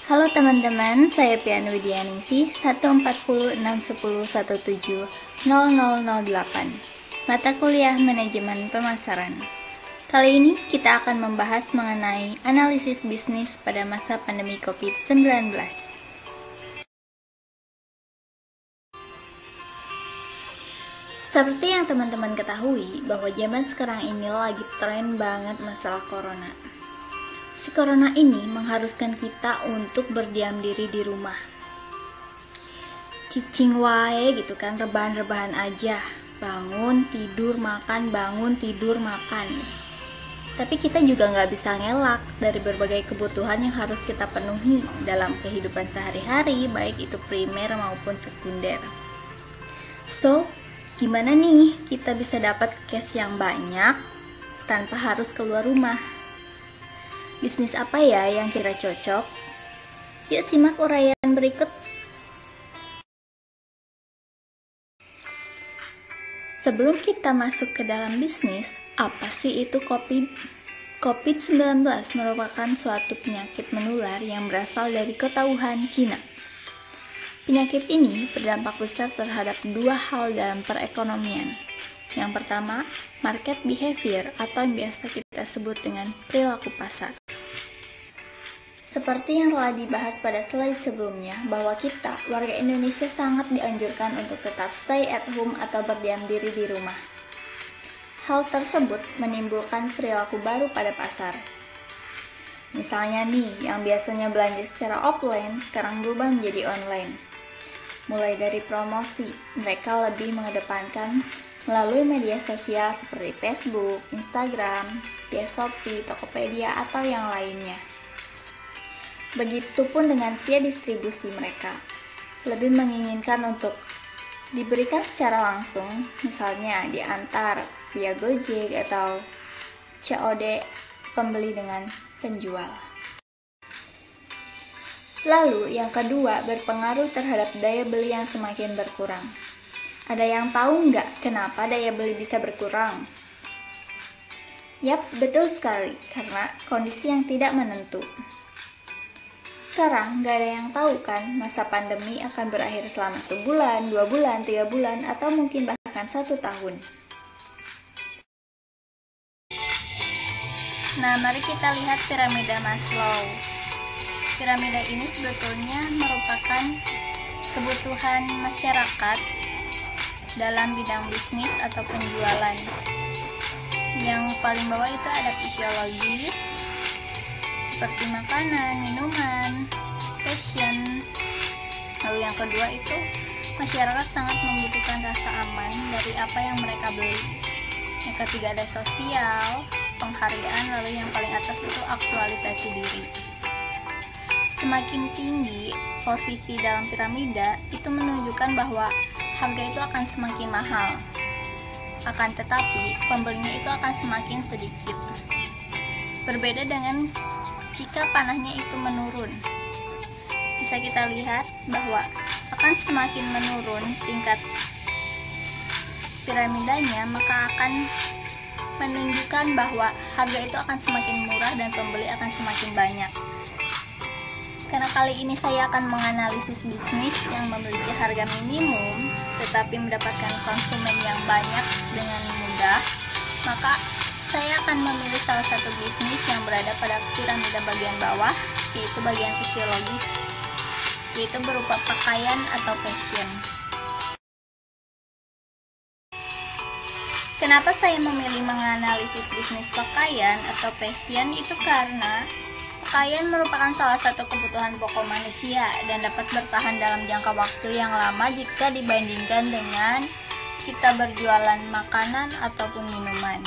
Halo teman-teman, saya Pian Widianingsih 14060170008 Mata Kuliah Manajemen Pemasaran. Kali ini kita akan membahas mengenai analisis bisnis pada masa pandemi COVID-19. Seperti yang teman-teman ketahui bahwa zaman sekarang ini lagi tren banget masalah corona. Si corona ini mengharuskan kita untuk berdiam diri di rumah. Cicing wae gitu kan, rebahan-rebahan aja. Bangun, tidur, makan, bangun, tidur, makan. Tapi kita juga nggak bisa ngelak dari berbagai kebutuhan yang harus kita penuhi dalam kehidupan sehari-hari, baik itu primer maupun sekunder. So, gimana nih kita bisa dapat cash yang banyak tanpa harus keluar rumah? Bisnis apa ya yang kira cocok? Yuk simak uraian berikut. Sebelum kita masuk ke dalam bisnis, apa sih itu COVID? COVID-19 merupakan suatu penyakit menular yang berasal dari kota Wuhan, Cina. Penyakit ini berdampak besar terhadap dua hal dalam perekonomian. Yang pertama, market behavior atau yang biasa kita sebut dengan perilaku pasar. Seperti yang telah dibahas pada slide sebelumnya, bahwa kita, warga Indonesia sangat dianjurkan untuk tetap stay at home atau berdiam diri di rumah. Hal tersebut menimbulkan perilaku baru pada pasar. Misalnya nih, yang biasanya belanja secara offline, sekarang berubah menjadi online. Mulai dari promosi, mereka lebih mengedepankan melalui media sosial seperti Facebook, Instagram, via Shopee, Tokopedia, atau yang lainnya. Begitupun dengan via distribusi mereka, lebih menginginkan untuk diberikan secara langsung, misalnya diantar via Gojek atau COD pembeli dengan penjual. Lalu yang kedua, berpengaruh terhadap daya beli yang semakin berkurang. Ada yang tahu nggak kenapa daya beli bisa berkurang? Yap, betul sekali, karena kondisi yang tidak menentu. Sekarang nggak ada yang tahu kan masa pandemi akan berakhir selama 1 bulan, 2 bulan, 3 bulan, atau mungkin bahkan 1 tahun. Nah, mari kita lihat piramida Maslow. Piramida ini sebetulnya merupakan kebutuhan masyarakat dalam bidang bisnis atau penjualan. Yang paling bawah itu ada fisiologis, seperti makanan, minuman, fashion. Lalu yang kedua itu masyarakat sangat membutuhkan rasa aman dari apa yang mereka beli. Yang ketiga ada sosial, penghargaan, lalu yang paling atas itu aktualisasi diri. Semakin tinggi posisi dalam piramida, itu menunjukkan bahwa harga itu akan semakin mahal. Akan tetapi, pembelinya itu akan semakin sedikit. Berbeda dengan jika panahnya itu menurun. Bisa kita lihat bahwa akan semakin menurun tingkat piramidanya, maka akan menunjukkan bahwa harga itu akan semakin murah dan pembeli akan semakin banyak. Karena kali ini saya akan menganalisis bisnis yang memiliki harga minimum tetapi mendapatkan konsumen yang banyak dengan mudah, maka saya akan memilih salah satu bisnis yang berada pada piramida bagian bawah, yaitu bagian fisiologis, yaitu berupa pakaian atau fashion. Kenapa saya memilih menganalisis bisnis pakaian atau fashion? Itu karena pakaian merupakan salah satu kebutuhan pokok manusia dan dapat bertahan dalam jangka waktu yang lama jika dibandingkan dengan kita berjualan makanan ataupun minuman.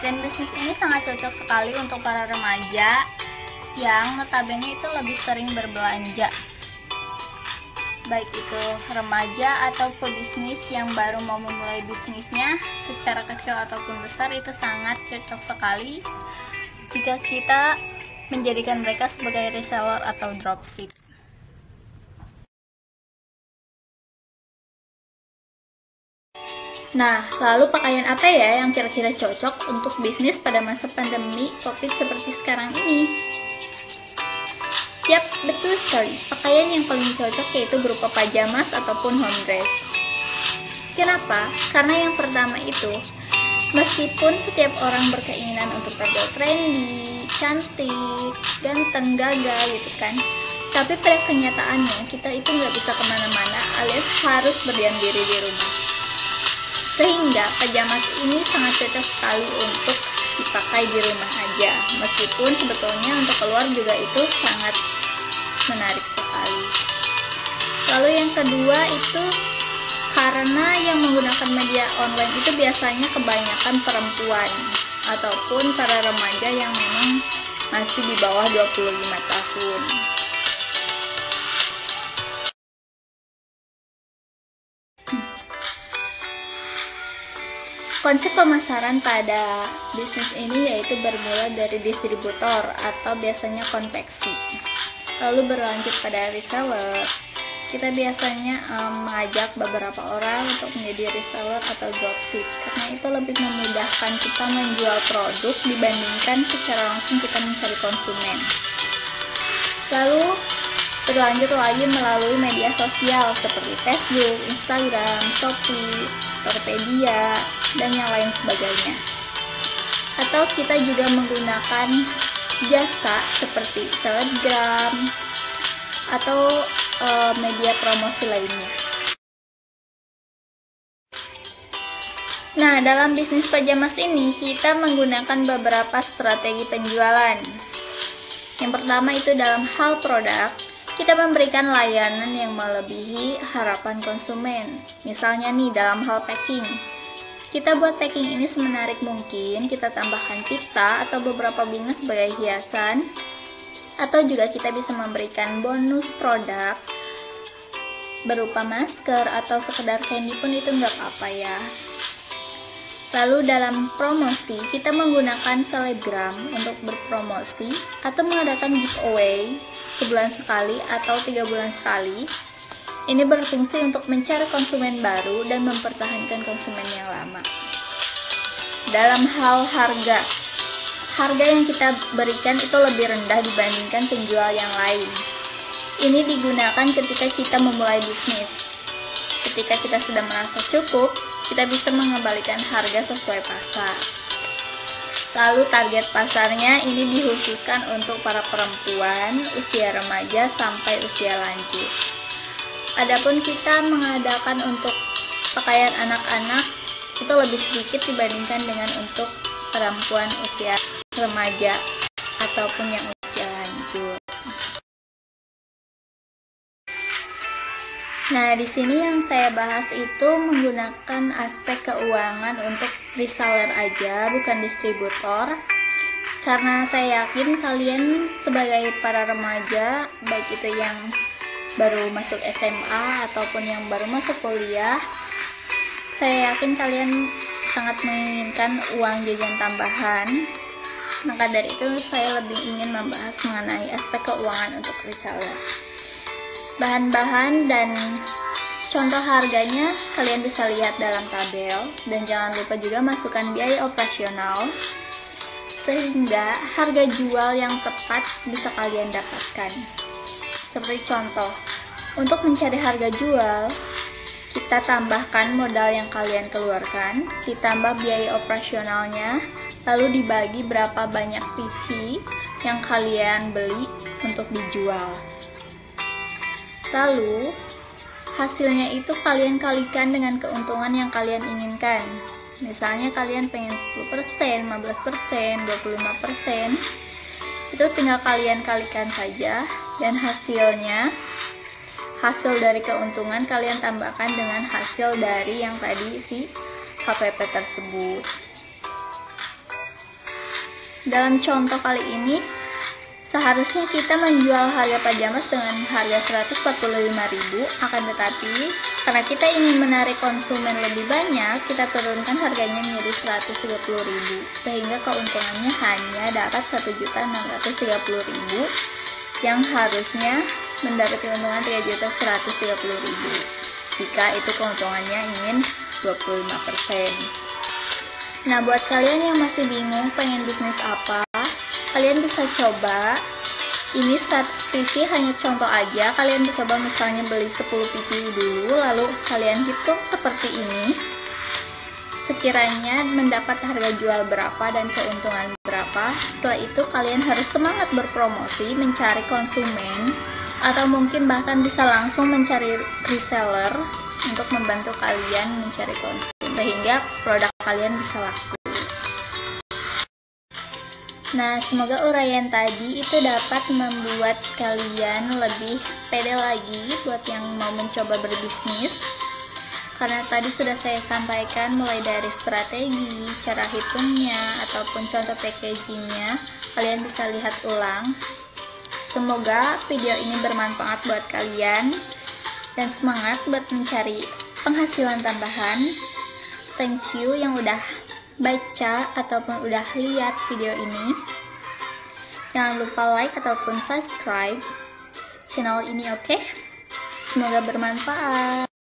Dan bisnis ini sangat cocok sekali untuk para remaja yang notabene itu lebih sering berbelanja. Baik itu remaja atau pebisnis yang baru mau memulai bisnisnya secara kecil ataupun besar, itu sangat cocok sekali jika kita menjadikan mereka sebagai reseller atau dropship. Nah, lalu pakaian apa ya yang kira-kira cocok untuk bisnis pada masa pandemi COVID seperti sekarang ini? Yap, betul sekali. Pakaian yang paling cocok yaitu berupa pajamas ataupun home dress. Kenapa? Karena yang pertama itu, meskipun setiap orang berkeinginan untuk tampil trendy, cantik, ganteng, gagah gitu kan, tapi pada kenyataannya kita itu nggak bisa kemana-mana alias harus berdiam diri di rumah. Sehingga pajamas ini sangat cocok sekali untuk dipakai di rumah aja, meskipun sebetulnya untuk keluar juga itu sangat menarik sekali. Lalu yang kedua itu karena yang menggunakan media online itu biasanya kebanyakan perempuan ataupun para remaja yang memang masih di bawah 25 tahun. Konsep pemasaran pada bisnis ini yaitu bermula dari distributor atau biasanya konveksi, lalu berlanjut pada reseller. Kita biasanya mengajak beberapa orang untuk menjadi reseller atau dropship, karena itu lebih memudahkan kita menjual produk dibandingkan secara langsung kita mencari konsumen. Lalu berlanjut lagi melalui media sosial seperti Facebook, Instagram, Shopee, Tokopedia, dan yang lain sebagainya. Atau kita juga menggunakan jasa seperti selebgram atau media promosi lainnya. Nah, dalam bisnis pajamas ini kita menggunakan beberapa strategi penjualan. Yang pertama itu dalam hal produk, kita memberikan layanan yang melebihi harapan konsumen. Misalnya nih dalam hal packing, kita buat packing ini semenarik mungkin, kita tambahkan pita atau beberapa bunga sebagai hiasan, atau juga kita bisa memberikan bonus produk berupa masker atau sekedar candy pun itu nggak apa-apa ya. Lalu dalam promosi, kita menggunakan selebgram untuk berpromosi atau mengadakan giveaway sebulan sekali atau 3 bulan sekali. Ini berfungsi untuk mencari konsumen baru dan mempertahankan konsumen yang lama. Dalam hal harga yang kita berikan itu lebih rendah dibandingkan penjual yang lain. Ini digunakan ketika kita memulai bisnis. Ketika kita sudah merasa cukup, kita bisa mengembalikan harga sesuai pasar. Lalu target pasarnya ini dikhususkan untuk para perempuan, usia remaja sampai usia lanjut. Adapun kita mengadakan untuk pakaian anak-anak itu lebih sedikit dibandingkan dengan untuk perempuan usia remaja ataupun yang usia lanjut. Nah, di sini yang saya bahas itu menggunakan aspek keuangan untuk reseller aja, bukan distributor. Karena saya yakin kalian sebagai para remaja, baik itu yang baru masuk SMA ataupun yang baru masuk kuliah, saya yakin kalian sangat menginginkan uang jajan tambahan. Maka dari itu saya lebih ingin membahas mengenai aspek keuangan untuk reseller. Bahan-bahan dan contoh harganya kalian bisa lihat dalam tabel, dan jangan lupa juga masukkan biaya operasional sehingga harga jual yang tepat bisa kalian dapatkan. Seperti contoh, untuk mencari harga jual, kita tambahkan modal yang kalian keluarkan, ditambah biaya operasionalnya, lalu dibagi berapa banyak biji yang kalian beli untuk dijual. Lalu, hasilnya itu kalian kalikan dengan keuntungan yang kalian inginkan. Misalnya kalian pengen 10%, 15%, 25%, itu tinggal kalian kalikan saja, dan hasil dari keuntungan kalian tambahkan dengan hasil dari yang tadi si HPP tersebut. Dalam contoh kali ini, seharusnya kita menjual harga pajamas dengan harga 145.000, akan tetapi karena kita ingin menarik konsumen lebih banyak, kita turunkan harganya menjadi 130.000, sehingga keuntungannya hanya dapat 1.630.000 yang harusnya mendapat keuntungan 3.130.000. Jika itu keuntungannya ingin 25%. Nah, buat kalian yang masih bingung pengen bisnis apa, kalian bisa coba. Ini 100 PC hanya contoh aja, kalian bisa coba misalnya beli 10 PC dulu, lalu kalian hitung seperti ini. Sekiranya mendapat harga jual berapa dan keuntungan berapa. Setelah itu kalian harus semangat berpromosi, mencari konsumen, atau mungkin bahkan bisa langsung mencari reseller untuk membantu kalian mencari konsumen, sehingga produk kalian bisa laku. Nah, semoga uraian tadi itu dapat membuat kalian lebih pede lagi buat yang mau mencoba berbisnis. Karena tadi sudah saya sampaikan mulai dari strategi, cara hitungnya, ataupun contoh packagingnya, kalian bisa lihat ulang. Semoga video ini bermanfaat buat kalian dan semangat buat mencari penghasilan tambahan. Thank you yang udah baca ataupun udah lihat video ini. Jangan lupa like ataupun subscribe channel ini, oke? Semoga bermanfaat.